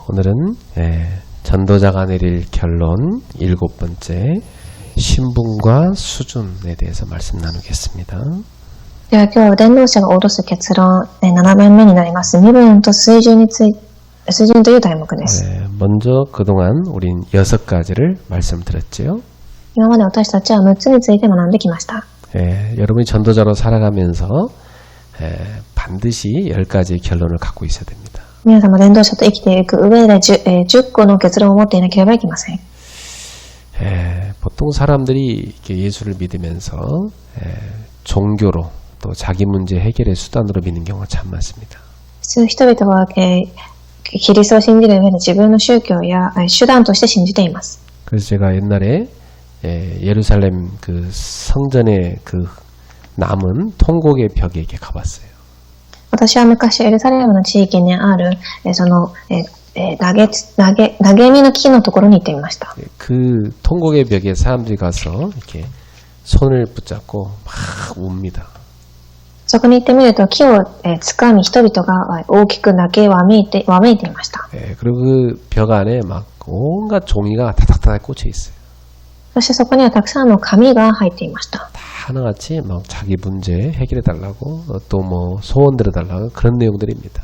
오늘은 전도자가 내릴 결론 7번째 신분과 수준에 대해서 말씀 나누겠습니다. では今日は伝道者が下ろす結論7番目になります。身分と水準という題目です。 먼저 그동안 우린 6가지를 말씀드렸죠. 今まで私たちは6つについて学んできました。 여러분이 전도자로 살아가면서 반드시 10가지의 결론을 갖고 있어야 됩니다. 皆様伝道者と生きていく上で 10個の結論を持っていなければいけません。 보통 사람들이 예수를 믿으면서 종교로 또 자기 문제 해결의 수단으로 믿는 경우가 참 많습니다. 普通人々はキリストを信じる上で自分の宗教や手段として信じています。 그래서 제가 옛날에 예루살렘 그 성전의 그 남은 통곡의 벽에 이렇게 가봤어요. 私は昔エルサレムの地域にあるその投げ身の木のところに行ってみました。 그 통곡의 벽에 사람들이 가서 이렇게 손을 붙잡고 막 웁니다. そこに行ってみると木を掴み人々が大きく泣きわめいていました。 그리고 그 벽 안에 막 온갖 종이가 다닥다닥 꽂혀 있어요. そしてそこにはたくさんの紙が入っていました。 다 하나같이 막 자기 문제 해결해 달라고 또 뭐 소원 들어 달라고 그런 내용들입니다.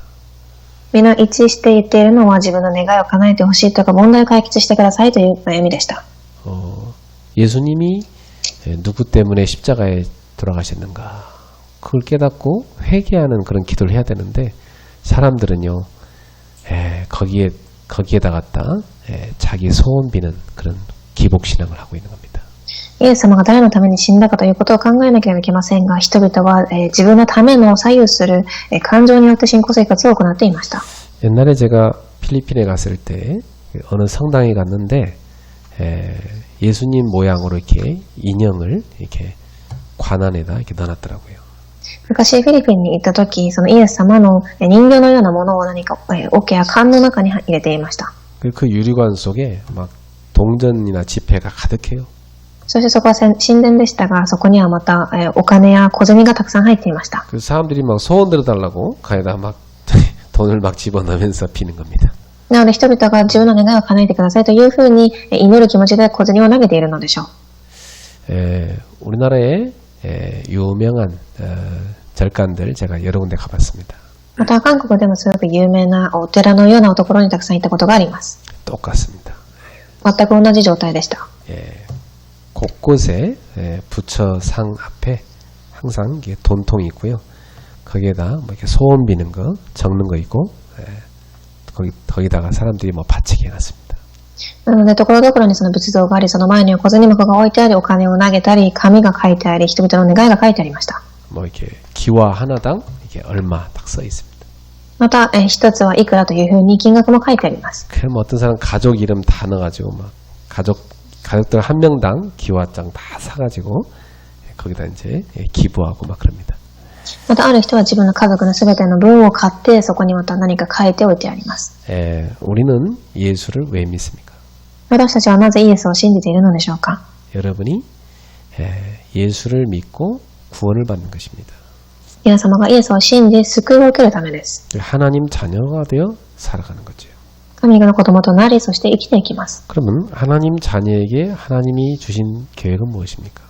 皆一致して言っているのは自分の願いを叶えてほしいとか問題を解決してくださいという意味でした。 예수님이 누구 때문에 십자가에 돌아가셨는가 그걸 깨닫고 회개하는 그런 기도를 해야 되는데 사람들은요 거기에다가 자기 소원 비는 그런 기복신앙을 하고 있는 겁니다. イエス様が誰のために死んだかということを考えなければいけませんが、人々は自分のための左右する感情によって信仰生活を行っていました。 옛날에 제가 필리핀에 갔을 때 어느 성당에 갔는데 예수님 모양으로 이렇게 인형을 이렇게 관 안에다 이렇게 넣어놨더라고요. 昔フィリピンに行った時、そのイエス様の人形のようなものを何か桶や缶の中に入れていました。 그 유리관 속에 막 동전이나 지폐가 가득해요. そしてそこは神殿でしたが、そこにはまたお金や小銭がたくさん入っていました。 그 사람들이 막 소원 들어달라고 가에다 막 돈을 막 집어넣으면서 비는 겁니다. なので人々が自分の願いを叶えてくださいというふうに祈る気持ちで小銭を投げているのでしょう。 우리나라에 유명한 절간들 제가 여러 군데 가봤습니다. また韓国でもすごく有名なお寺のようなところにたくさん行ったことがあります。 똑같습니다. 全く同じ状態でした。 곳곳에 부처상 앞에 항상 이게 돈통이 있고요. 거기에다 뭐 이렇게 소원 비는 거 적는 거 있고 거기다가 사람들이 뭐 바치게 해놨습니다. なのでところどころにその仏像があり、その前には小銭箱が置いてあり、お金を投げたり、紙が書いてあり、人々の願いが書いてありました。 뭐 이렇게 기와 하나당 이게 얼마 딱 써 있습니다. また一つはいくらというふうに金額も書いてあります。 그럼 어떤 사람 가족 이름 다 넣어가지고 막 가족들 한 명당 기와장 다 사가지고 거기다 이제 기부하고 막 그럽니다. またある人は自分の家族のすべての分を買って、そこにまた何か書いておいてあります。 우리는 예수를 왜 믿습니까? 私たちはなぜイエスを信じているのでしょうか。 여러분이 예수를 믿고 구원을 받는 것입니다. 皆様がイエスを信じ救いを受けるためです。 하나님 자녀가 되어 살아가는 거죠. 神の子供となり、そして生きていきます。 그러면 하나님 자녀에게 하나님이 주신 계획은 무엇입니까?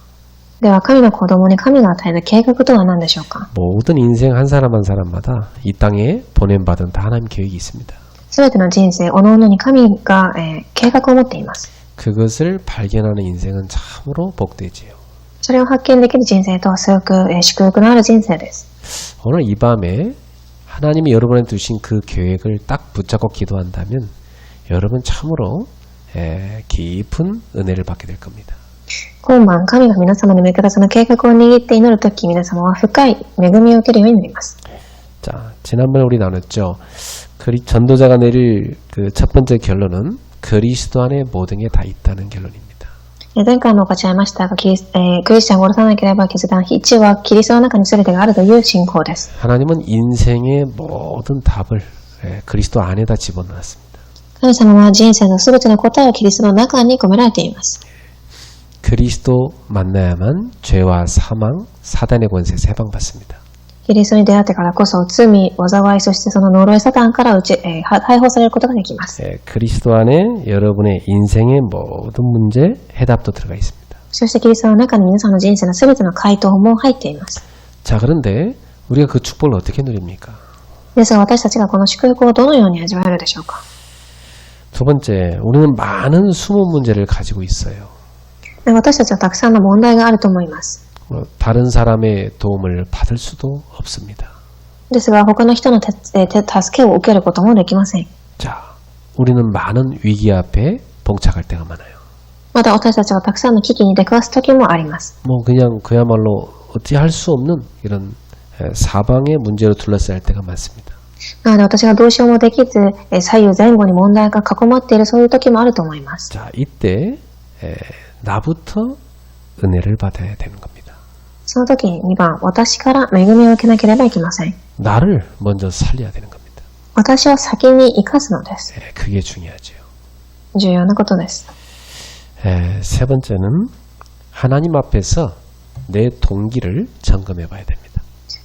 では神の子供に神が与えた計画とは何でしょうか。 모든 인생 한 사람 한 사람마다 이 땅에 보냄받은 다 하나님 계획이 있습니다. すべての人生、おのおのに神が計画を持っています。 그것을 발견하는 인생은 참으로 복되지요. それを発見できる人生とはすごく祝福のある人生です。 오늘 이 밤에 하나님이 여러분한테 주신 그 계획을 딱 붙잡고 기도한다면 여러분 참으로 깊은 은혜를 받게 될 겁니다. 今晩、神が皆様に向けたその計画を握って祈るとき、皆様は深い恵みを受けるようになります。 자, 지난번에 우리 나눴죠. 전도자가 내릴 그 첫 번째 결론은 그리스도 안에 모든 게 다 있다는 결론입니다. 前回も分かち合いましたが、クリスチャンを下ろさなければ決断1はキリストの中に全てがあるという信仰です。 하나님은 인생의 모든 답을 그리스도 안에다 집어넣었습니다. 神様は人生の全ての答えをキリストの中に込められています。 그리스도 만나야만 죄와 사망, 사단의 권세에서 해방받습니다. キリストに出会ってからこそ罪、災い、そしてその呪いサタンから解放されることができます。 그리스도 안에 여러분의 인생의 모든 문제 해답도 들어가 있습니다. そしてキリストの中に皆さんの人生のすべての回答も入っています。 자, 그런데 우리가 그 축복을 어떻게 누립니까? ですが私たちがこの祝福をどのように味わえるでしょうか。 두 번째, 우리는 많은 숨은 문제를 가지고 있어요. 私たちはたくさんの問題があると思います。 다른 사람의 도움을 받을 수도 없습니다. ですが他の人の助けを受けることもできません。 자, 우리는 많은 위기 앞에 봉착할 때가 많아요. また私たちはたくさんの危機に出くわす時もあります。 뭐 그냥 그야말로 어찌할 수 없는 이런 사방의 문제로 둘러싸일 때가 많습니다. なので私がどうしようもできず、左右前後に問題が囲まっているそういう時もあると思います。 자, 이때 나부터 은혜를 받아야 되는 겁니다. その時に2番、私から恵みを受けなければいけません。 나를 먼저 살려야 되는 겁니다. 私を先に生かすのです。 그게 중요하죠. 重要なことです。 세 번째는 하나님 앞에서 내 동기를 점검해 봐야 됩니다.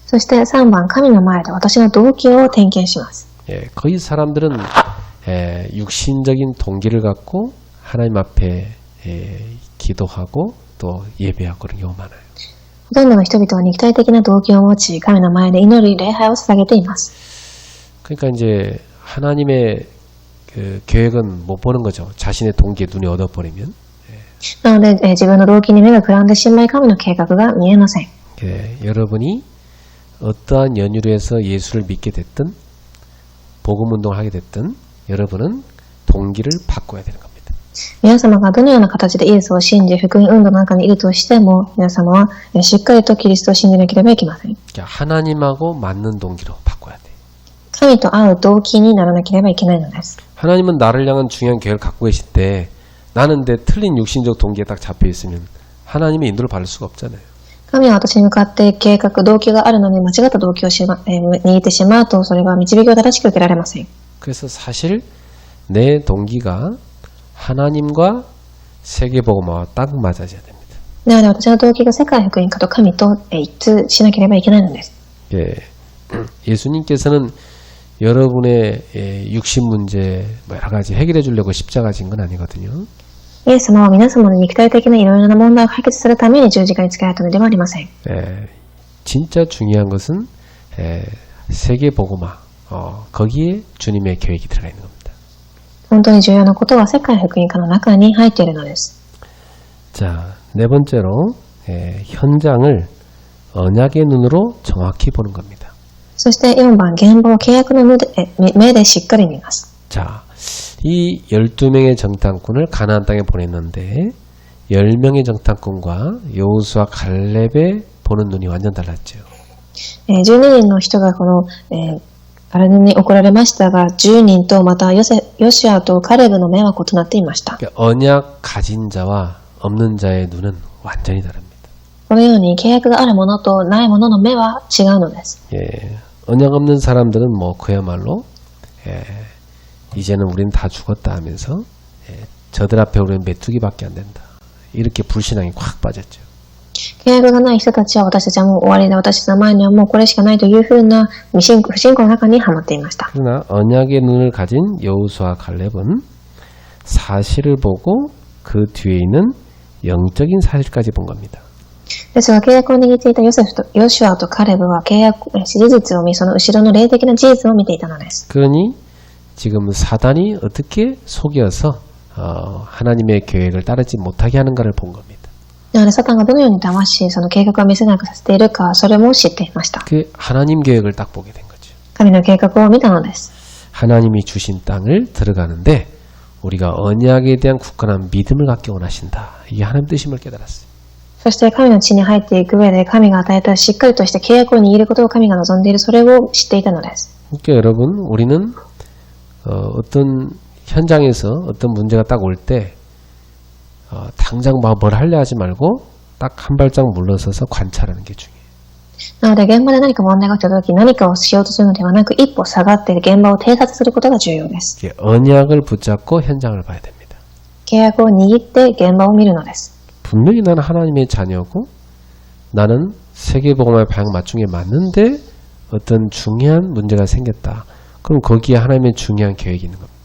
そして3番、神の前で私の動機を点検します。 거의 사람들은 육신적인 동기를 갖고 하나님 앞에 기도하고 또 예배하고 그런 경우가 많아요. ほとんどの人々は肉体的な動機を持ち、神の前で祈り、礼拝を捧げています。 그러니까 이제 하나님의 그 계획은 못 보는 거죠. 자신의 동기에 눈이 얻어버리면. なので、自分の動機に目がくらんでしまい、神の計画が見えません。 여러분이 어떠한 연유로 해서 예수를 믿게 됐든 복음 운동을 하게 됐든 여러분은 동기를 바꿔야 되는 겁니다. 皆様がどのような形でイエスを信じ、福音運動の中にいるとしても、皆様はしっかりとキリストを信じなければいけません。 하나님하고 맞는 동기로 바꿔야 돼. 神と会う動機にならなければいけないのです。 하나님은 나를 향한 중요한 계획을 갖고 계실 때 나는 내 틀린 육신적 동기에 딱 잡혀 있으면 하나님의 인도를 받을 수가 없잖아요. 神は私に向かって計画、動機があるのに間違った動機を握ってしまうと、それが導きを正しく受けられません。 그래서 사실 내 동기가 하나님과 세계복음화와 딱 맞아져야 됩니다. なので私の動機が世界福音化と神と一致しなければいけないのです。 예수님께서는 여러분의 육신 문제 여러 가지 해결해 주려고 십자가 진 건 아니거든요. イエス様は皆様の肉体的ないろいろな問題を解決するために十字架につけられたのではありません。 진짜 중요한 것은 세계복음화 거기에 주님의 계획이 들어가 있는 겁니다. 本当に重要なことは世界福音化の中に入っているのです。 자, 네 번째로 현장을 언약의 눈으로 정확히 보는 겁니다. そして4番、現場を契約の目でしっかり見ます。 자, 이 12명의 정탐꾼을 가나안 땅에 보냈는데 10명의 정탐꾼과 여호수아 갈렙의 보는 눈이 완전 달랐죠. 12人の人がこの、あれに送られましたが、10人とまたヨシュアとカレブの目は異なっていました。 언약 가진 자와 없는 자의 눈은 완전히 다릅니다. このように契約があるものとないものの目は違うのです。 언약 없는 사람들은 뭐 그야말로 이제는 우리는 다 죽었다 하면서 저들 앞에 우리는 메뚜기밖에 안 된다. 이렇게 불신앙이 확 빠졌죠. 契約がない人たちは私たちはもう終わりだ、私たちの前にはもうこれしかないというふうな不信仰の中にはまっていました。 그러나 언약의 눈을 가진 여호수아 갈렙은 사실을 보고 그 뒤에 있는 영적인 사실까지 본 겁니다. ですが契約を握っていたヨシュアとカレブは事実を見、その後ろの霊的な事実を見ていたのです。 그러니 지금 사단이 어떻게 속여서 하나님의 계획을 따르지 못하게 하는가를 본 겁니다. なのでサタンがどのように騙し、その計画を見せなくさせているか、それも知っていました。 그 하나님 계획을 딱 보게 된 거죠. 神の計画を見たのです。 하나님이 주신 땅을 들어가는데 우리가 언약에 대한 굳건한 믿음을 갖기 원하신다. 이게 하나님 뜻임을 깨달았어요. そして神の地に入っていく上で神が与えたしっかりとした契約を握ることを神が望んでいる、それを知っていたのです。 그러니까 여러분, 우리는 어떤 현장에서 어떤 문제가 딱 올 때 당장 뭘 하려 하지 말고 딱 한 발짝 물러서서 관찰하는 게 중요해요. なので現場で何か問題が起きたとき、何かをしようとするのではなく、一歩下がって現場を偵察することが重要です。 언약을 붙잡고 현장을 봐야 됩니다. 契約を握って現場を見るのです。 분명히 나는 하나님의 자녀고 나는 세계복음화의 방향 맞춘 게 맞는데 어떤 중요한 문제가 생겼다. 그럼 거기에 하나님의 중요한 계획이 있는 겁니다.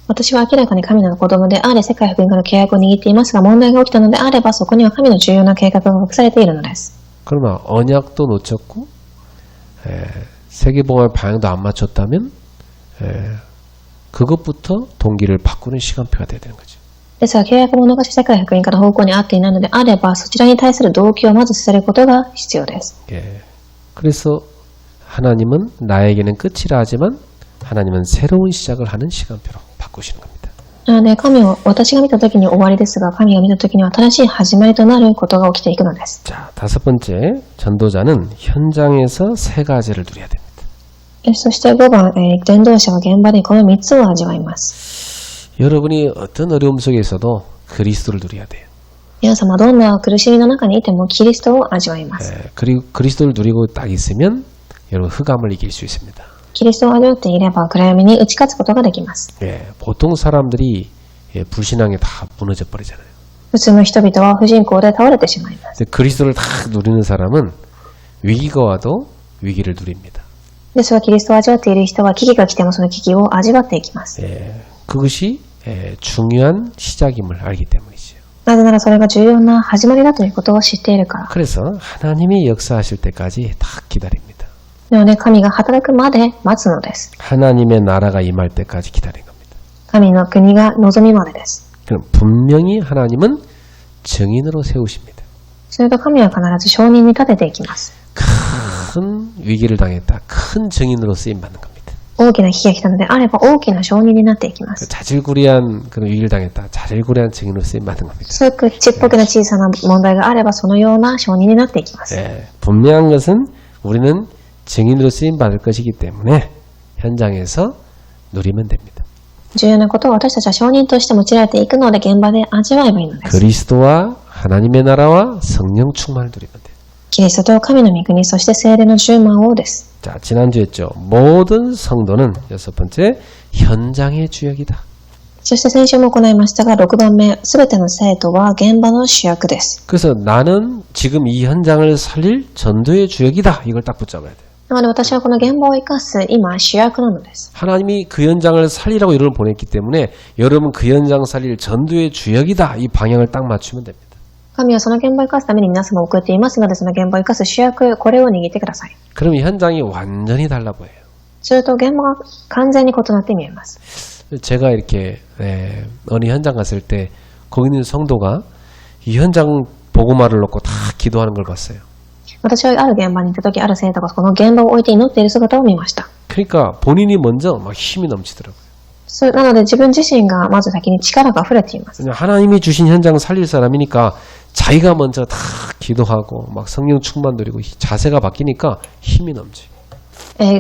私は明らかに神の子供であれ世界福音化の契約を握っていますが問題が起きたのであればそこには神の重要な計画が隠されているのです。 그러나 언약도 놓쳤고 세계복음의 방향도 안 맞췄다면 그것부터 동기를 바꾸는 시간표가 돼야 되는 거죠. ですが契約も逃し世界福音化の方向に合っていないのであればそちらに対する動機をまずさせることが必要です。 그래서 하나님은 나에게는 끝이라 하지만 하나님은 새로운 시작을 하는 시간표로 바꾸시는 겁니다. なので神を私が見た時に終わりですが神が見た時には新しい始まりとなることが起きていくのです。 자, 다섯 번째, 전도자는 현장에서 세 가지를 누려야 됩니다. そして5番、伝道者は現場でこの3つを味わいます。 여러분이 어떤 어려움 속에 있어도 그리스도를 누려야 돼요. 皆様どんな苦しみの中にいてもキリストを味わいます。 그리고 그리스도를 누리고 딱 있으면 여러분 흑암을 이길 수 있습니다. キリストを味わっていれば暗闇に打ち勝つことができます。 보통 사람들이 불신앙에 다 무너져 버리잖아요. 普通の人々は不信仰で倒れてしまいます。 그리스도를 다 누리는 사람은 위기가 와도 위기를 누립니다. ですがキリストを味わっている人は危機が来てもその危機を味わっていきます。 그것이 중요한 시작임을 알기 때문이죠. なぜならそれが重要な始まりだということを知っているから。 그래서 하나님이 역사하실 때까지 다 기다립니다. なので神が働くまで待つのです。 하나님의 나라가 임할 때까지 기다리는 겁니다. 神の国が望みまでです。 그럼 분명히 하나님은 증인으로 세우십니다. すると神は必ず証人に立てていきます。 큰 위기를 당했다. 큰 증인으로 쓰임받는 겁니다. 大きな危機が来たのであれば大きな証人になっていきます。 자질구레한 그런 위기를 당했다. 자질구레한 증인으로 쓰임받는 겁니다. すごくちっぽけな小さな問題があればそのような証人になっていきます。 분명한 것은 우리는 증인으로 쓰임받을 것이기 때문에 현장에서 누리면 됩니다. 重要なことは私たちは証人として用いられていくので現場で味わえばいいのです。 그리스도와 하나님의 나라와 성령 충만을 누리면 돼요. キリストと神の御国そして聖霊の充満をです。 자, 지난주에 했죠. 모든 성도는 여섯 번째 현장의 주역이다. そして先週も行いましたが6番目すべての生徒は現場の主役です。 그래서 나는 지금 이 현장을 살릴 전도의 주역이다. 이걸 딱 붙잡아야 돼요. なので私はこの現場を生かす今主役なのです。 하나님이 그 현장을 살리라고 여러분을 보냈기 때문에 여러분 그 현장 살릴 전도의 주역이다. 이 방향을 딱 맞추면 됩니다. 神はその現場を生かすために皆様を送っていますのでその現場を生かす主役これを握ってください。 그럼 이 현장이 완전히 달라 보여요. すると現場が完全に異なって見えます。 제가 이렇게 어느 현장 갔을 때 거기 있는 성도가 이 현장 보고말을 놓고 다 기도하는 걸 봤어요. 私はある現場に行った時ある生徒がこの現場を置いて祈っている姿を見ました。 그러니까 본인이 먼저 막 힘이 넘치더라고요. なので自分自身がまず先に力が溢れています。 하나님이 주신 현장 살릴 사람이니까 자기가 먼저 다 기도하고 막 성령 충만 누리고 자세가 바뀌니까 힘이 넘쳐요.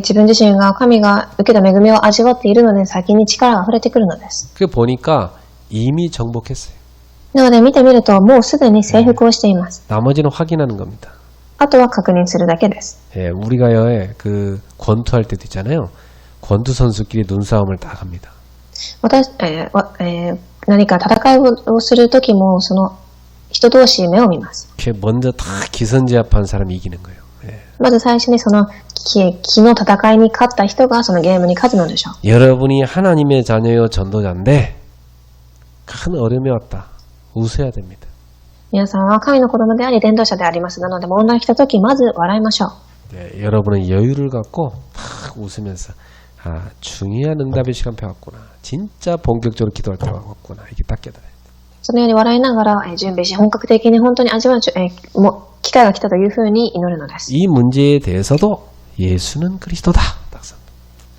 自分自身が神が受けた恵みを味わっているので先に力が溢れてくるのです。 그게 보니까 이미 정복했어요. なので見てみるともうすでに征服をしています。 나머지는 확인하는 겁니다. あとは確認するだけです。 우리가 그 권투할 때도 있잖아요. 권투 선수끼리 눈싸움을 딱 합니다. 何か戦いをするときもその人同士目を見ます。 먼저 다 기선제압한 사람이 이기는 거예요. まず最初にその気の戦いに勝った人がそのゲームに勝つのでしょう。 여러분이 하나님의 자녀요 전도자인데 큰 어려움이 왔다. 웃어야 됩니다. 皆さんは神の子供であり伝道者であります。なので問題が来たときまず笑いましょう。 여러분은 여유를 갖고 탁 웃으면서 중요한 응답의 시간표 왔구나. 진짜 본격적으로 기도할 때가 왔구나. 이게 딱 깨달아요. そのように笑いながら準備し本格的に本当に味わう機会が来たというふうに祈るのです。 이 문제에 대해서도 예수는 그리스도다. 딱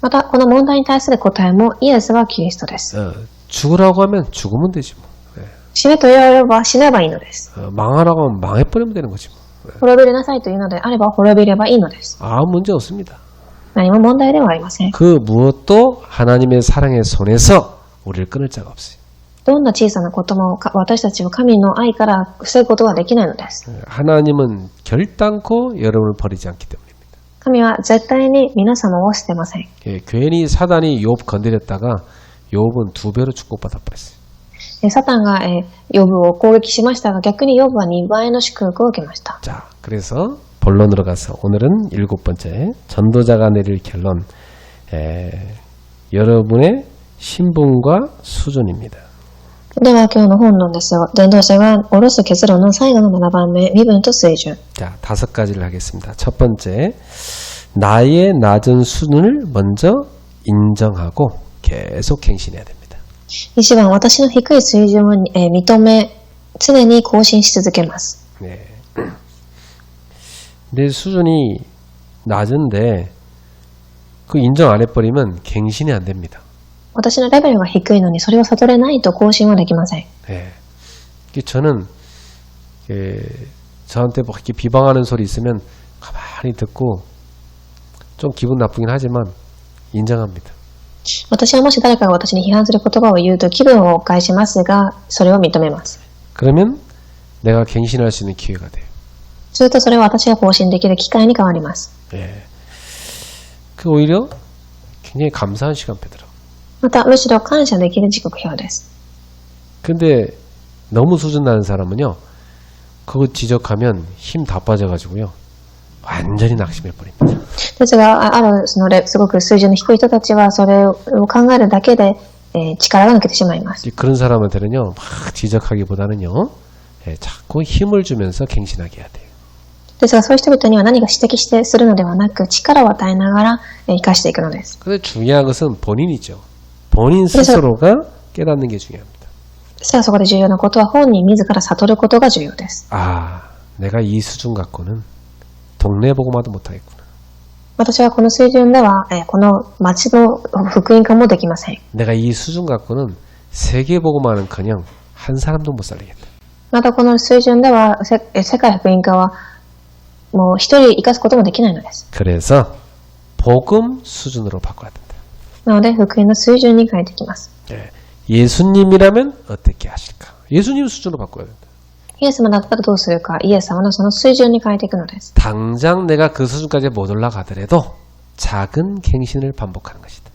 またこの問題に対する答えもイエスはキリストです。 죽으라고 하면 죽으면 되지 뭐. 死ねと言われれば死ねばいいのです。 망하라고 하면 망해버리면 되는 거지 뭐. 滅びれなさいというのであれば滅びればいいのです。 아무 문제 없습니다. 何も問題ではありません。 그 무엇도 하나님의 사랑의 손에서 우리를 끊을 자가 없어요. どんな小さなことも私たちは神の愛から防ぐことはできないのです。 하나님은 결단코 여러분을 버리지 않기 때문입니다. 神は絶対に皆様を捨てません。 괜히 사단이 욥 건드렸다가 욥은 2배로 축복받아 버렸어요. サタンがヨブを攻撃しましたが逆にヨブは2倍の祝福を受けました。 자, 그래서 본론으로 가서 오늘은 7번째 전도자가 내릴 결론, 여러분의 신분과 수준입니다. では今日の本論ですが、伝道者が下ろす結論の最後の7番目、身分と水準。 자, 5가지를 하겠습니다. 첫 번째, 나의 낮은 수준을 먼저 인정하고 계속 갱신해야 됩니다. 1番、私の低い水準を認め、常に更新し続けます。 네. 내 수준이 낮은데 그 인정 안 해버리면 갱신이 안 됩니다. 私のレベルが低いのにそれを悟れないと更新はできません。 네. 저는 저한테 뭐 이렇게 비방하는 소리 있으면 가만히 듣고 좀 기분 나쁘긴 하지만 인정합니다. 私はもし誰かが私に批判する言葉を言うと気分を害しますが、それを認めます。 그러면 내가 갱신할 수 있는 기회가 돼요. するとそれは私が更新できる機会に変わります。 예. 그 오히려 굉장히 감사한 시간표더라고요. また、むしろ感謝できる時刻表です。 근데 너무 수준 나는 사람은요, 그거 지적하면 힘 다 빠져가지고요, 완전히 낙심해 버립니다. ですが、すごく水準の低い人たちはそれを考えるだけで、力が抜けてしまいます。 그런 사람한테는요, 막 지적하기보다는요, 자꾸 힘을 주면서 갱신하게 해야 돼요. ですが、そういう人々には何か指摘してするのではなく、力を与えながら生かしていくのです。 근데 중요한 것은 본인이죠. 본인 스스로가 깨닫는 게 중요합니다. ですが、そこで重要なことは本人自ら悟ることが重要です。 아, 내가 이 수준 갖고는 동네 보고마도 못하겠구나. 私はこの水準では、この町の福音化もできません。 내가 이 수준 갖고는 세계 보고만은커녕 한 사람도 못 살리겠다. またこの水準では世界福音化はもう一人生かすこともできないのです。 그래서 복음 수준으로 바꿔야 된다. なので福音の水準に変えていきます。 예수님이라면 어떻게 하실까? 예수님 수준으로 바꿔야 된다. イエス様だったらどうするか、イエス様のその水準に変えていくのです。 당장 내가 그 수준까지 못 올라가더라도 작은 갱신을 반복하는 것이다.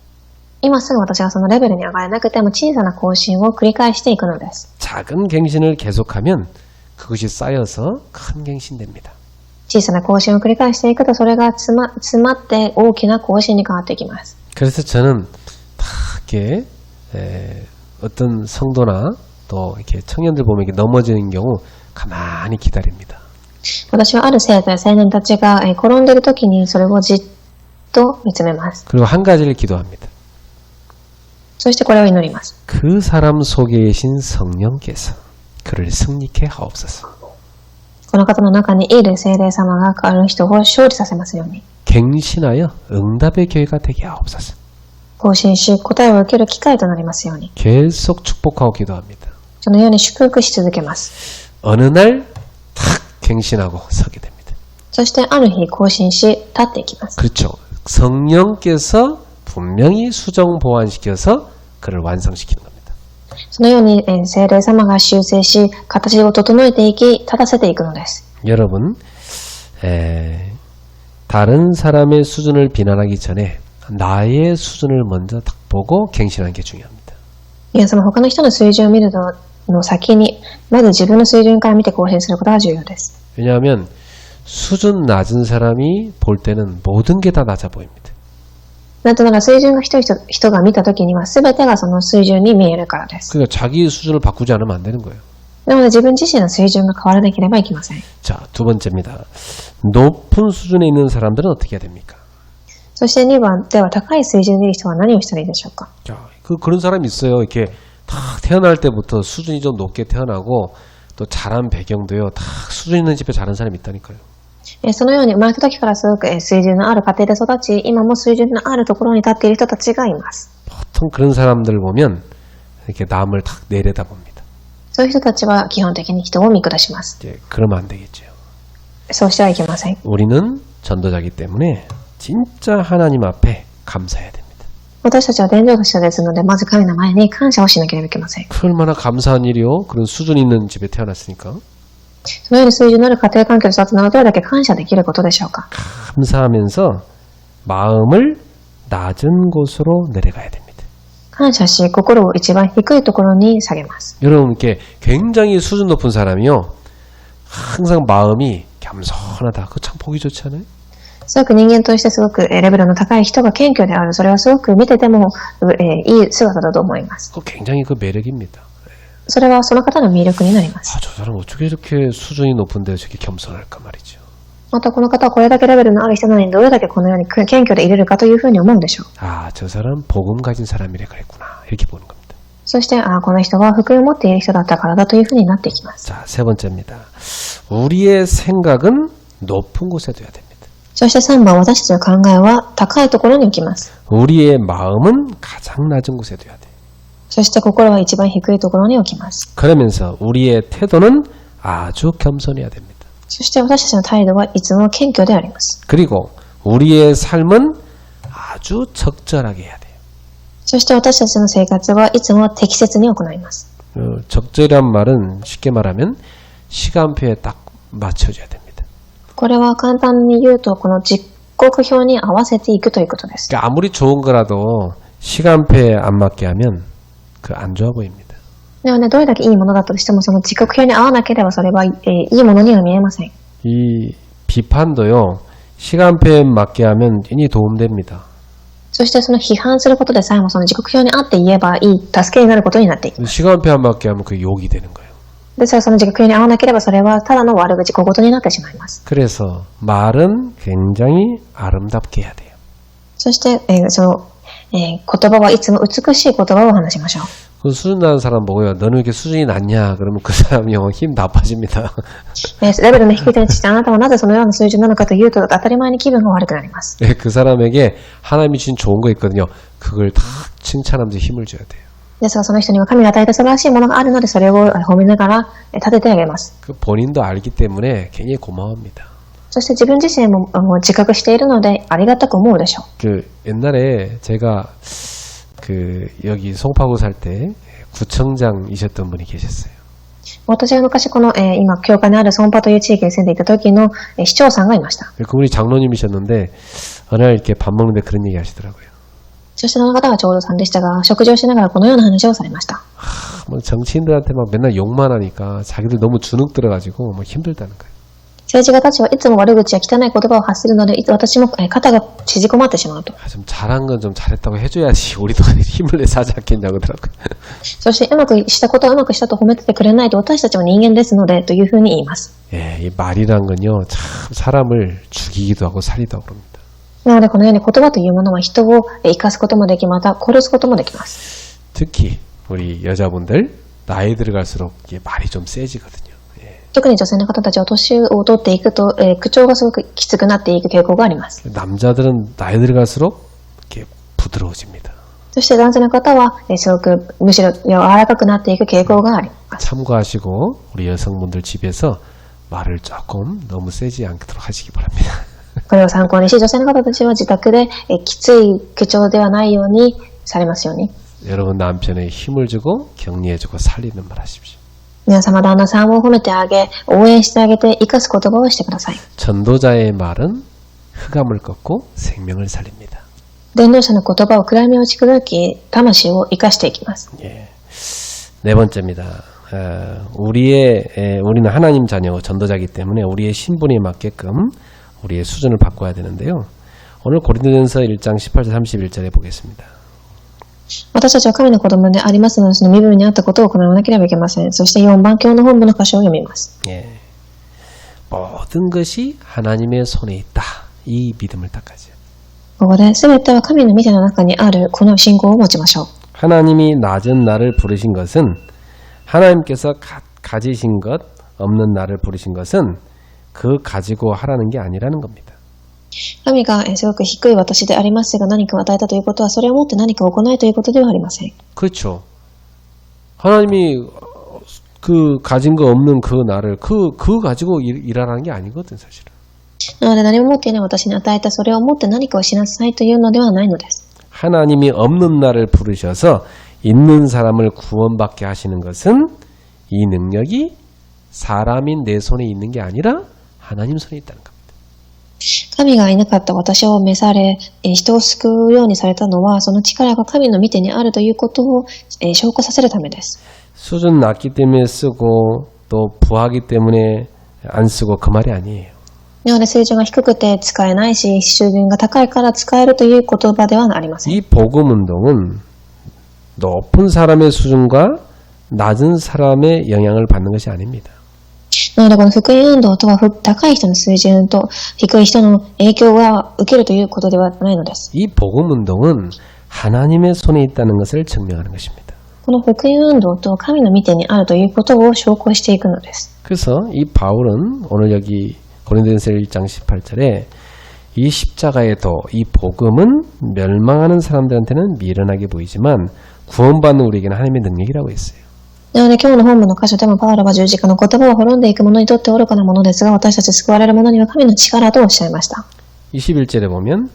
今すぐ私がそのレベルに上がれなくても小さな更新を繰り返していくのです。 작은 갱신을 계속하면 그것이 쌓여서 큰 갱신 됩니다. 小さな更新を繰り返していくとそれが詰まって大きな更新に変わっていきます。 그래서 저는 다 이렇게 어떤 성도나 또 이렇게 청년들 보면 이렇게 넘어지는 경우 가만히 기다립니다. 私はある生徒や青年たちが転んでいる時にそれをじっと見つめます。 그리고 한 가지를 기도합니다. そしてこれを祈ります。 그 사람 속에 계신 성령께서 그를 승리케 하옵소서. この方の中にいる聖霊様がある人を勝利させますように。 갱신하여 응답의 교회가 되게 하옵소서. 更新し、答えを受ける機会となりますように。 계속 축복하고 기도합니다. そのように祝福し続けます。 어느 날 탁 갱신하고 서게 됩니다. そしてある日更新し、立っていきます。 그렇죠. 성령께서 분명히 수정 보완시켜서 그를 완성시키는 겁니다. そのように聖霊様が修正し、形を整えていき、立たせていくのです。 여러분, 다른 사람의 수준을 비난하기 전에 나의 수준을 먼저 딱 보고 갱신하는 게 중요합니다. 皆様、他の人の水準を見るの先に、まず自分の水準から見て更新することが重要です。 왜냐하면 수준 낮은 사람이 볼 때는 모든 게 다 낮아 보입니다. なぜなら水準が低い人が見たときには全てがその水準に見えるからです。 그러니까 자기 수준을 바꾸지 않으면 안 되는 거예요. なので自分自身の水準が変わらなければいけません。 자, 두 번째입니다. 높은 수준에 있는 사람들은 어떻게 해야 됩니까? そして2番では高い水準にいる人は何をしたらいいでしょうか。 자, 그런 사람이 있어요. 이렇게 다 태어날 때부터 수준이 좀 높게 태어나고 또 자란 배경도요. 다 수준 있는 집에 자란 사람이 있다니까요. そのように生まれた時からすごく水準のある家庭で育ち、今も水準のあるところに立っている人たちがいます。 보통 그런 사람들 보면 이렇게 남을 탁 내려다 봅니다. そういう人たちは基本的に人を見下します。 그러면 안 되겠죠. そうしてはいけません。 우리는 전도자이기 때문에 진짜 하나님 앞에 감사해야 됩니다. 私たちは伝道者ですので、まず神の前に感謝をしなければいけません。 얼마나 감사한 일이요. 그런 수준 있는 집에 태어났으니까. そのように水準のある家庭環境で育つのはどれだけ感謝できることでしょうか。 감사하면서 마음을 낮은 곳으로 내려가야 됩니다. 感謝し、心を一番低いところに下げます。 여러분, 이렇게 굉장히 수준 높은 사람이요. 항상 마음이 겸손하다. 그거 참 보기 좋지 않아요? すごく人間としてすごくレベルの高い人が謙虚である。それはすごく見ててもいい姿だと思います。 그거 굉장히 그 매력입니다. それはその方の魅力になります。 아, 저 사람 어떻게 이렇게 수준이 높은데 저렇게 겸손할까 말이죠. またこの方はこれだけレベルのある人なのにどれだけこのように謙虚でいれるかというふうに思うでしょう。 아, 저 사람 복음 가진 사람이래 그랬구나. 이렇게 보는 겁니다. そして、この人は福音を持っている人だったからだというふうになっていきます。 자, 세 번째입니다. 우리의 생각은 높은 곳에 둬야 됩니다. そして3番、私たちの考えは高いところに置きます。 우리의 마음은 가장 낮은 곳에 둬야 돼요. そして心は一番低いところに置きます。 그러면서 우리의 태도는 아주 겸손해야 됩니다. そして私たちの態度はいつも謙虚であります。 그리고 우리의 삶은 아주 적절하게 해야 돼요. そして私たちの生活はいつも適切に行います。 적절한 말은 쉽게 말하면 시간표에 딱 맞춰줘야 됩니다. これは簡単に言うと、この時刻表に合わせていくということです。 그러니까 아무리 좋은 거라도 시간표에 안 맞게 하면 그 안 좋아 보입니다. ではね、どれだけいいものだとしても、その時刻表に合わなければそれは、いいものには見えません。 이 비판도요 시간표에 맞게 하면 괜히 도움됩니다. そしてその批判することでさえもその時刻表に合って言えばいい助けになることになっていきます。 시간표에 안 맞게 하면 그게 욕이 되는 거예요. ですからその時刻表に合わなければそれはただの悪口、小言になってしまいます。 그래서 말은 굉장히 아름답게 해야 돼요. そして、言葉はいつも美しい言葉を話しましょう。 그 수준 낮은 사람 보고요. 너는 왜 이렇게 수준이 낮냐? 그러면 그 사람이 힘 나빠집니다. レベルの低い人にしてあなたはなぜそのような水準なのかというと当たり前に気分が悪くなります。 그 사람에게 하나님이 주신 좋은 거 있거든요. 그걸 다 칭찬하면서 힘을 줘야 돼요. ですからその人には神が与えた素晴らしいものがあるのでそれを褒めながら立ててあげます。 그 본인도 알기 때문에 굉장히 고마워합니다. そして自分自身も自覚しているのでありがたく思うでしょう。 그 옛날에 제가 그 여기 송파구 살 때 구청장이셨던 분이 계셨어요. 私が昔この、今教会にあるソンパという地域に住んでいた時の、市長さんがいました。 그분이 장로님이셨는데 어느 날 이렇게 밥 먹는데 그런 얘기 하시더라고요. そしてその方がちょうどさんでしたが、食事をしながらこのような話をされました。 막 정치인들한테 막 맨날 욕만 하니까 자기들 너무 주눅 들어가지고 막 힘들다는 거예요. 政治家たちはいつも悪口や汚い言葉を発するので、私も肩が縮こまってしまうと。 좀 잘한 건 좀 잘했다고 해줘야지 우리도 힘을 내서 하지 않겠냐고 하더라고요. そしてうまくしたことはうまくしたと褒めてくれないと私たちは人間ですのでというふうに言います。 예, 이 말이란 건요 참 사람을 죽이기도 하고 살리기도 하고 그럽니다. なのでこのように言葉というものは人を生かすこともでき、また殺すこともできます。 특히 우리 여자분들 나이 들어갈수록 이게 말이 좀 세지거든요. 特に女性の方たちは年を取っていくと、口調がすごくきつくなっていく傾向があります。 남자들은 나이 들어갈수록 이렇게 부드러워집니다. そして男性の方は、すごくむしろ柔らかくなっていく傾向があります。 참고하시고 우리 여성분들 집에서 말을 조금 너무 세지 않도록 하시기 바랍니다. これを参考にし、女性の方たちは自宅で、きつい口調ではないようにされますように。 여러분 남편에 힘을 주고 격려해주고 살리는 말 하십시오. 皆様旦那さんを褒めてあげ、応援してあげて生かす言葉をしてください。 전도자의 말은 흑암을 꺾고 생명을 살립니다. 伝道者の言葉を暗闇を打ち砕き、魂を生かしていきます。 예. 네 번째입니다. 우리는 하나님 자녀 전도자이기 때문에 우리의 신분에 맞게끔 우리의 수준을 바꿔야 되는데요. 오늘 고린도전서 1장 18절 31절에 보겠습니다. 私たちは神の子供でありますので、その身分に合ったことを行わなければいけません。そして4番教の本部の箇所を読みます。 예. 모든 것이 하나님의 손에 있다. 이 믿음을 딱 가져. ここで全ては神の御手の中にあるこの信仰を持ちましょう。 하나님이 낮은 나를 부르신 것은 하나님께서 가지신 것 없는 나를 부르신 것은 그 가지고 하라는 게 아니라는 겁니다. 神がすごく低い私でありますが何かを与えたということはそれをもって何かを行いということではありません。 그렇죠. 하나님이 그 가진 거 없는 그 나를 그거 가지고 일하라는 게 아니거든 사실은. なので何も持っていない私に与えたそれを持って何かをしなさいというのではないのです。 하나님이 없는 나를 부르셔서 있는 사람을 구원받게 하시는 것은 이 능력이 사람인 내 손에 있는 게 아니라 하나님 손에 있다는 겁니다. 神がいなかった私を召され、人を救うようにされたのは、その力が神の御手にあるということを証拠させるためです。 수준 낮기 때문에 쓰고 또 부하기 때문에 안 쓰고 그 말이 아니에요. なので水準が低くて使えないし、水準が高いから使えるという言葉ではありません。 이 복음 운동은 높은 사람의 수준과 낮은 사람의 영향을 받는 것이 아닙니다. なのでこの福音運動とは高い人の水準と低い人の影響が受けるということではないのです。 이 복음 운동은 하나님의 손에 있다는 것을 증명하는 것입니다. この福音運動と神の御手にあるということを証拠していくのです。 그래서 이 바울은 오늘 여기 고린도전서 1장 18절에 이 십자가의 도, 이 복음은 멸망하는 사람들한테는 미련하게 보이지만 구원받는 우리에게는 하나님의 능력이라고 했어요. なので今日の本文の箇所でもパウロは十字架の言葉を滅んでいく者にとって愚かなものですが、私たち救われる者には神の力とおっしゃいました。 21절에 보면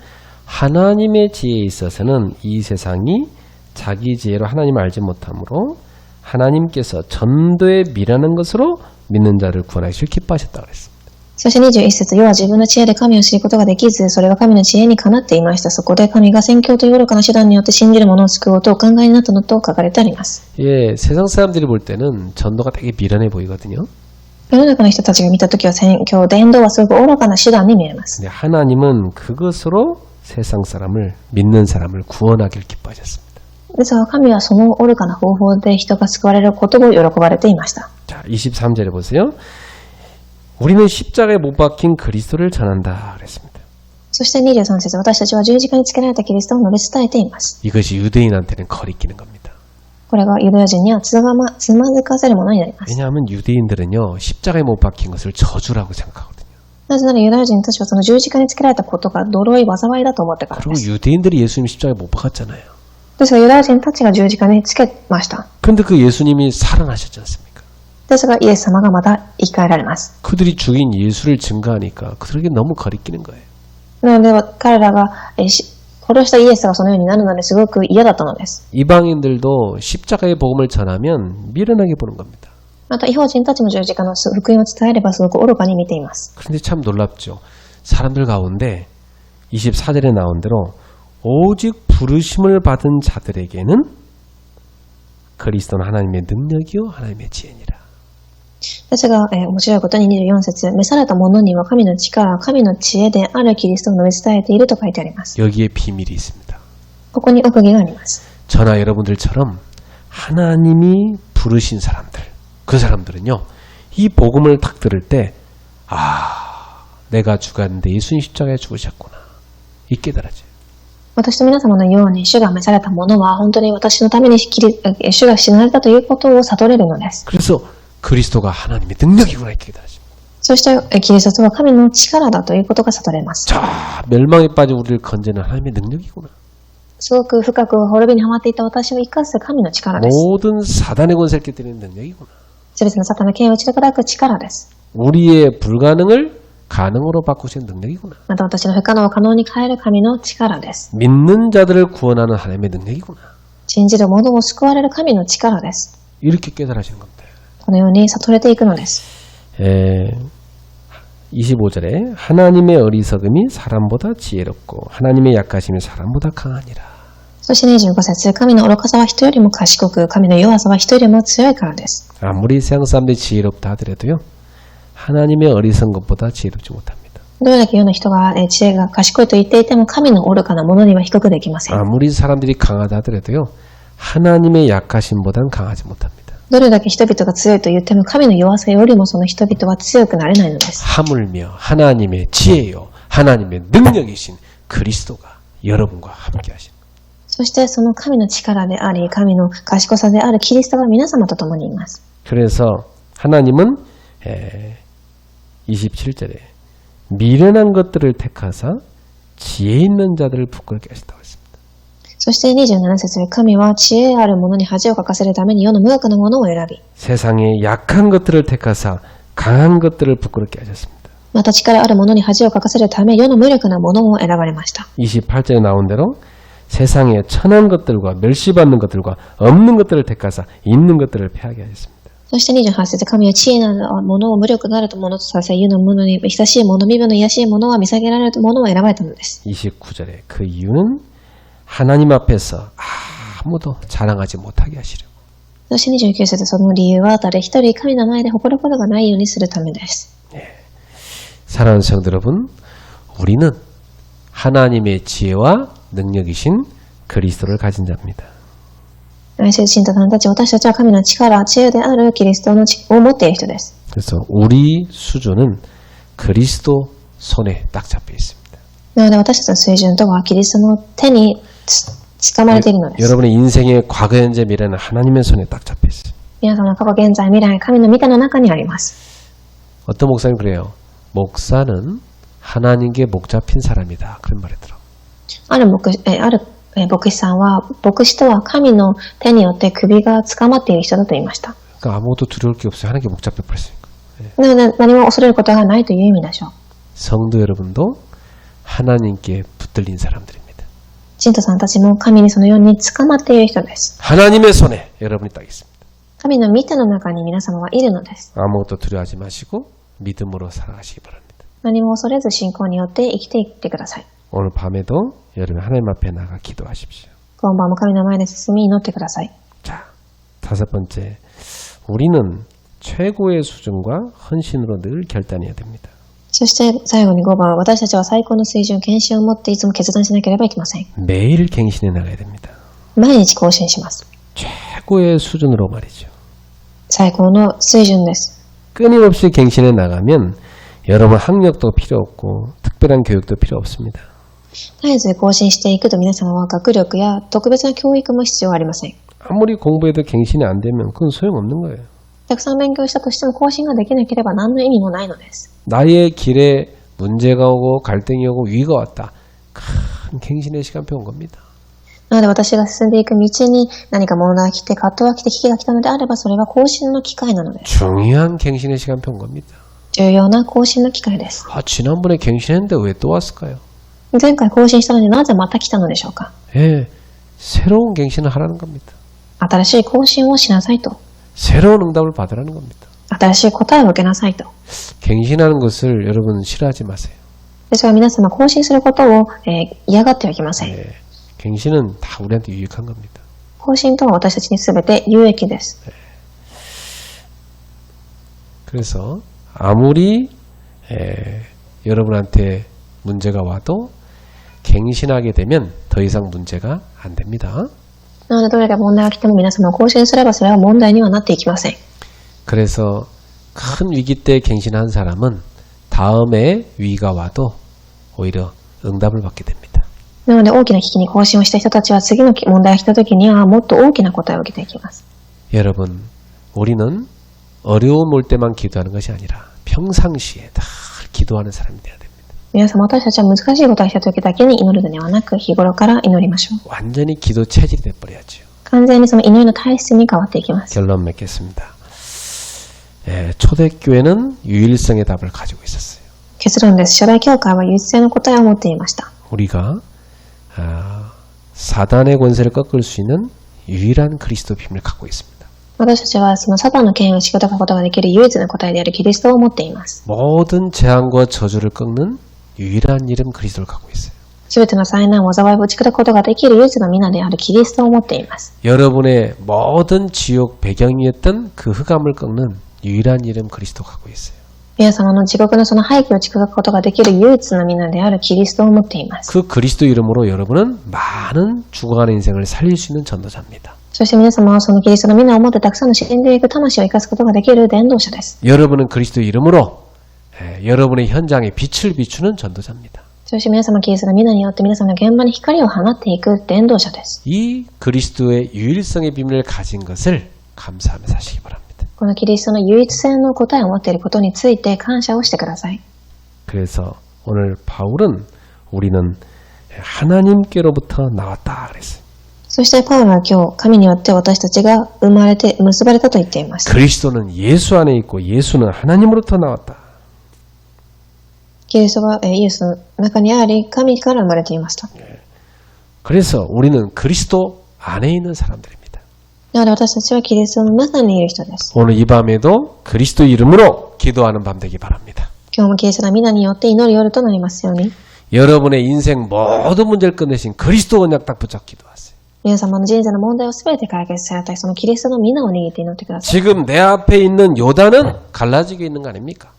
하나님의 지혜에 있어서는 이 세상이 자기 지혜로 하나님을 알지 못하므로 하나님께서 전도에 미라는 것으로 믿는 자를 구원하시길 기뻐하셨다고 그랬습니다. そして21節、世は自分の知恵で神を知ることができず、それは神の知恵にかなっていました。そこで神が宣教という愚かな手段によって信じる者を救おうとお考えになったのと書かれてあります。 예, 세상 사람들이 볼 때는 전도가 되게 미련해 보이거든요. 世の中の人たちが見たときは宣教、伝道はすごく愚かな手段に見えます。 근데 하나님은 그것으로 세상 사람을 믿는 사람을 구원하길 기뻐하셨습니다. ですが神はその愚かな方法で人が救われることを喜ばれていました。 자, 23절에 보세요. 우리는 십자가에 못 박힌 그리스도를 전한다 그랬습니다. そして23節、私たちは十字架につけられたキリストを述べ伝えています。 이것이 유대인한테는 거리끼는 겁니다. これがユダヤ人にはつまずかせるものになります。 왜냐하면 유대인들은요 십자가에 못 박힌 것을 저주라고 생각하거든요. なぜならユダヤ人たちはその十字架につけられたことが呪い、災いだと思ってからで 그리고 す。 유대인들이 예수님 십자가에 못 박았잖아요. ですがユダヤ人たちが十字架につけました。 근데 그 예수님이 살아나셨지 않습니까? ですがイエス様がまた生き返られます。 그들이 죽인 예수를 증거하니까 그들에게 너무 거리끼는 거예요. なので彼らが殺したイエスがそのようになるのですごく嫌だったのです。 이방인들도 십자가의 복음을 전하면 미련하게 보는 겁니다. また異邦人たちも十字架の福音を伝えればすごく愚かに見ています。 그런데 참 놀랍죠. 사람들 가운데 24절에 나온 대로 오직 부르심을 받은 자들에게는 그리스도는 하나님의 능력이요 하나님의 지혜니라. ですが、面白いことに24節、召された者には神の力、神の知恵であるキリストを述べ伝えていると書いてあります。 여기에 비밀이 있습니다. ここに奥義があります。 저나 여러분들처럼 하나님이 부르신 사람들, 그 사람들은요, 이 복음을 딱 들을 때, 내가 죽었는데 예수님 십자가에 죽으셨구나. 이 깨달아져요. 私と皆様のように主が召された者は本当に私のために主が死なれたということを悟れるのです。 그래서 그리스도가 하나님의 능력이구나 이렇게 깨달아집니다. そしてキリストは神の力だということが悟れます。 자, 멸망에 빠진 우리를 건지는 하나님의 능력이구나. すごく深く滅びにはまっていた私を生かす神の力です。 모든 사단의 권세를 깨뜨리는 능력이구나. すべてのサタンの権威を打ち砕く力です。 우리의 불가능을 가능으로 바꾸시는 능력이구나. また私の不可能を可能に変える神の力です。 믿는 자들을 구원하는 하나님의 능력이구나. 信じる者を救われる神の力です。 이렇게 깨달아지는 겁니다. このように悟れていくのです。 25절에 하나님의 어리석음이 사람보다 지혜롭고 하나님의 약하심이 사람보다 강하니라. そして25節、神の愚かさは人よりも賢く、神の弱さは人よりも強いからです。 아무리 세상 사람들이 지혜롭다 하더라도요. 하나님의 어리석은 것보다 지혜롭지 못합니다. どれだけ世の人が知恵が賢いと言っていても神の愚かなものには低くできません。 아무리 사람들이 강하다 하더라도요. 하나님의 약하심보단 강하지 못합니다. どれだけ人々が強いと言っても神の弱さよりもその人々は強くなれないのです。 하물며 하나님의 지혜요 하나님의 능력이신 그리스도가 여러분과 함께 하시는 거예요. そしてその神の力であり神の賢さであるキリストが皆様と共にいます。 그래서 하나님은 27절에 미련한 것들을 택하사 지혜 있는 자들을 부끄럽게 하셨다고 했습니다. そして27節、神は知恵ある者に恥をかかせるために世の無学なものを選び、 세상에 약한 것들을 택하사 강한 것들을 부끄럽게 하셨습니다. また力ある者に恥をかかせるため世の無力なものを選ばれました。 28절에 나온 대로 세상에 천한 것들과 멸시받는 것들과 없는 것들을 택하사 있는 것들을 패하게 하셨습니다. そして28節、神は知恵なるものを無力なるものとさせ、世のものに久しいもの、身分の卑しいものは見下げられるものを選ばれたのです。 29절에 그 이유는 하나님 앞에서 아무도 자랑하지 못하게 하시려고. そして29節、その理由は誰一人神の前で誇ることがないようにするためです。 사랑하는 성도 여러분, 우리는 하나님의 지혜와 능력이신 그리스도를 가진 자입니다. 愛する信徒さんたち、私たちは神の力、知恵であるキリストの力を持っている人です。 그래서 우리 수준은 그리스도 손에 딱 잡혀 있습니다. なので私たちの水準とはキリストの手に掴まれているのです。 여러분의 인생의 과거, 현재, 미래는 하나님의 손에 딱 잡혀 있어요. 皆様の過去、現在、未来、神の御手の中にあります。 어떤 목사님 그래요. 목사는 하나님께 목 잡힌 사람이다. 그런 말이 들어. ある牧師さんは、牧師とは神の手によって首が掴まっている人だと言いました。 그러니까 아무것도 두려울 게 없어요. 하나님께 목 잡혀 버렸으니까. なので何も恐れることがないという意味でしょう。 성도 여러분도 하나님께 붙들린 사람들입니다. 信徒さんたちも神にそのように掴まっている人です。 하나님의 손에 여러분이 딱 있습니다. 神の御手の中に皆様はいるのです。 아무것도 두려워하지 마시고 믿음으로 살아가시기 바랍니다. 何も恐れず信仰によって生きていってください。 오늘 밤에도 여러분 하나님 앞에 나가 기도하십시오. 今晩も神の前で進み祈ってください。 자, 5번째. 우리는 최고의 수준과 헌신으로 늘 결단해야 됩니다. そして最後に5番、私たちは最高の水準、献身を持っていつも決断しなければいけません。 매일 갱신해 나가야 됩니다. 毎日更新します。 최고의 수준으로 말이죠. 最高の水準です。 끊임없이 갱신해 나가면 여러분 학력도 필요 없고 특별한 교육도 필요 없습니다. 絶えず更新していくと皆様は学力や特別な教育も必要ありません。 아무리 공부해도 갱신이 안 되면 그건 소용없는 거예요. たくさん勉強したとしても更新ができなければ何の意味もないのです。 나의 길에 문제가 오고 갈등이 오고 위기가 왔다. 큰 갱신의 시간표 온 겁니다. なので私が進んでいく道に何か問題が来て、葛藤が来て、危機が来たのであれば、それは更新の機会なのです。 중요한 갱신의 시간표 온 겁니다. 重要な更新の機会です。 지난번에 갱신했는데 왜 또 왔을까요? 前回更新したのになぜまた来たのでしょうか。 예, 새로운 갱신을 하라는 겁니다. 新しい更新をしなさいと。 새로운 응답을 받으라는 겁니다. 新しい答えを受けなさいと。 갱신하는 것을 여러분 싫어하지 마세요. ですが皆様更新することを、嫌がってはいけません。 예, 갱신은 다 우리한테 유익한 겁니다. 更新とは私たちに全て有益です。 그래서 아무리 여러분한테 문제가 와도 갱신하게 되면 더 이상 문제가 안 됩니다. なのでどれだけ問題が来ても皆様を更新すればそれは問題にはなっていきません。 그래서 큰 위기 때 갱신한 사람은 다음에 위기가 와도 오히려 응답을 받게 됩니다. なので大きな危機に更新をした人たちは次の問題が来た時にはもっと大きな答えを受けていきます。 여러분, 우리는 어려움 올 때만 기도하는 것이 아니라 평상시에 다 기도하는 사람이 돼야 됩니다. 皆様私たちは難しいことが来た時だけに祈るのではなく日頃から祈りましょう。 완전히 기도 체질이 돼버려야죠. 完全にその祈りの体質に変わっていきます。 결론 맺겠습니다. 초대교회는 유일성의 답을 가지고 있었어요. 結論です。初代教会は唯一性の答えを持っていました。 우리가 사단의 권세를 꺾을 수 있는 유일한 그리스도 비밀을 갖고 있습니다. 私たちはそのサタンの権威を打ち砕くことができる唯一の答えであるキリストを持っています。 모든 재앙과 저주를 꺾는 유일한 이름 그리스도를 갖고 있어요. すべての災難、災いを打ち砕くことができる唯一の皆であるキリストを持っています。 여러분의 모든 지옥 배경이었던 그 흑암을 꺾는 유일한 이름 그리스도 갖고 있어요. 皆様の地獄のその背景を打ち砕くことができる唯一の皆であるキリストを持っています。 그 그리스도 이름으로 여러분은 많은 죽어가는 인생을 살릴 수 있는 전도자입니다. そして皆様はそのキリストの皆を持ってたくさんの死んでいく魂を生かすことができる伝道者です。 여러분은 그리스도 이름으로 여러분의 현장에 빛을 비추는 전도자입니다. そして皆様キリストの皆によって皆様の現場に光を放っていく伝道者です。 이 그리스도의 유일성의 비밀을 가진 것을 감사하며 사시기 바랍니다. このキリストの唯一性の答えを持っていることについて感謝をしてください。 그래서 오늘 바울은 우리는 하나님께로부터 나왔다 그랬어요. そしてパウロは今日、神によって私たちが生まれて結ばれたと言っています。 그리스도는 예수 안에 있고 예수는 하나님으로부터 나왔다. キリストはイエスの中にあり、神から生まれていました。 그래서 우리는 그리스도 안에 있는 사람들입니다. なので私たちはキリストの中にいる人です。 오늘 이 밤에도 그리스도 이름으로 기도하는 밤 되기 바랍니다. 今日もキリストの皆によって祈る夜となりますように。 여러분의 인생 모든 문제를 끝내신 그리스도 언약 딱 붙잡고 기도하세요. 皆様の人生の問題をすべて解決されたそのキリストの皆を握って祈ってください。 지금 내 앞에 있는 요단은 갈라지게 있는 거 아닙니까?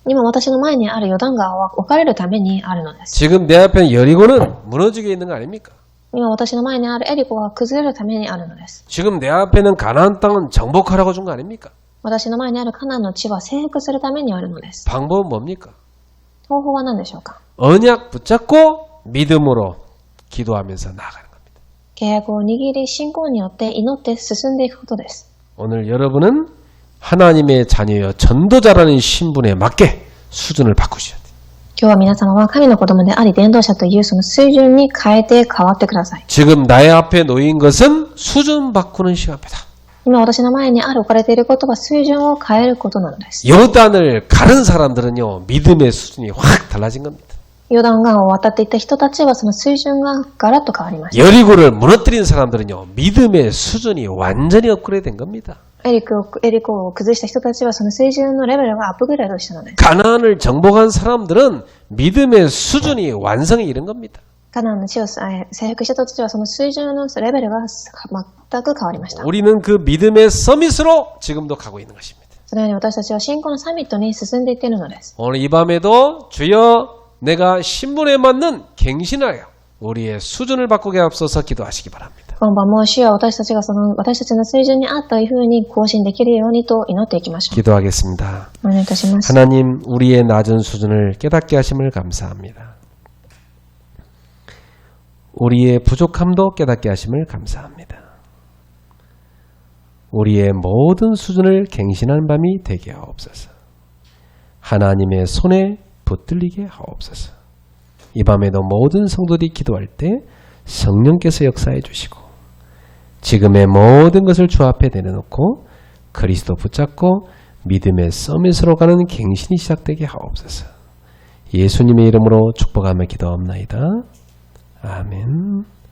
今私の前にあるヨダン川は分かれるためにあるのです。 지금 내 앞에 여리고는 무너지게 있는 거 아닙니까? 今私の前にあるエリコは崩れるためにあるのです。 지금 내 앞에는 가나안 땅은 정복하라고 준 거 아닙니까? 私の前にあるカナンの地は征服するためにあるのです。 방법은 뭡니까? 方法は何でしょうか。 언약 붙잡고 믿음으로 기도하면서 나아가는 겁니다. 契約を握り信仰によって祈って進んでいくことです。 오늘 여러분은 하나님의 자녀여 전도자라는 신분에 맞게 수준을 바꾸셔야 돼요. 今日は皆様は神の子供であり伝道者というその水準に変えて変わってください。 지금 나의 앞에 놓인 것은 수준 바꾸는 시간입니다. 今私の前にある置かれていることは水準を変えることなのです。 요단을 가른 사람들은요 믿음의 수준이 확 달라진 겁니다. ヨダン川を渡っていった人たちはその水準がガラッと変わりました。 여리고를 무너뜨린 사람들은요 믿음의 수준이 완전히 업그레이드 된 겁니다. エリコを崩した人たちはその水準のレベルがアップグレードしたのです。 가나안을 정복한 사람들은 믿음의 수준이 완성에 이른 겁니다. カナンの地を征服した人たちはその水準のレベルが全く変わりました。 우리는 그 믿음의 서밋으로 지금도 가고 있는 것입니다. そのように私たちは信仰のサミットに進んでいっているのです。 오늘 이 밤에도 주여 내가 신분에 맞는 갱신하여 우리의 수준을 바꾸게 앞서서 기도하시기 바랍니다. 今晩も主は私たちが私たちの水準に合ったいうふうに更新できるようにと祈っていきましょう。 기도하겠습니다. お願いいたします。 하나님 우리의 낮은 수준을 깨닫게 하심을 감사합니다. 우리의 부족함도 깨닫게 하심을 감사합니다. 우리의 모든 수준을 갱신한 밤이 되게 하옵소서. 하나님의 손에 붙들리게 하옵소서. 이 밤에도 모든 성도들이 기도할 때 성령께서 역사해 주시고 지금의 모든 것을 주 앞에 내려놓고 그리스도 붙잡고 믿음의 서밋으로 가는 갱신이 시작되게 하옵소서. 예수님의 이름으로 축복하며 기도합나이다. 아멘.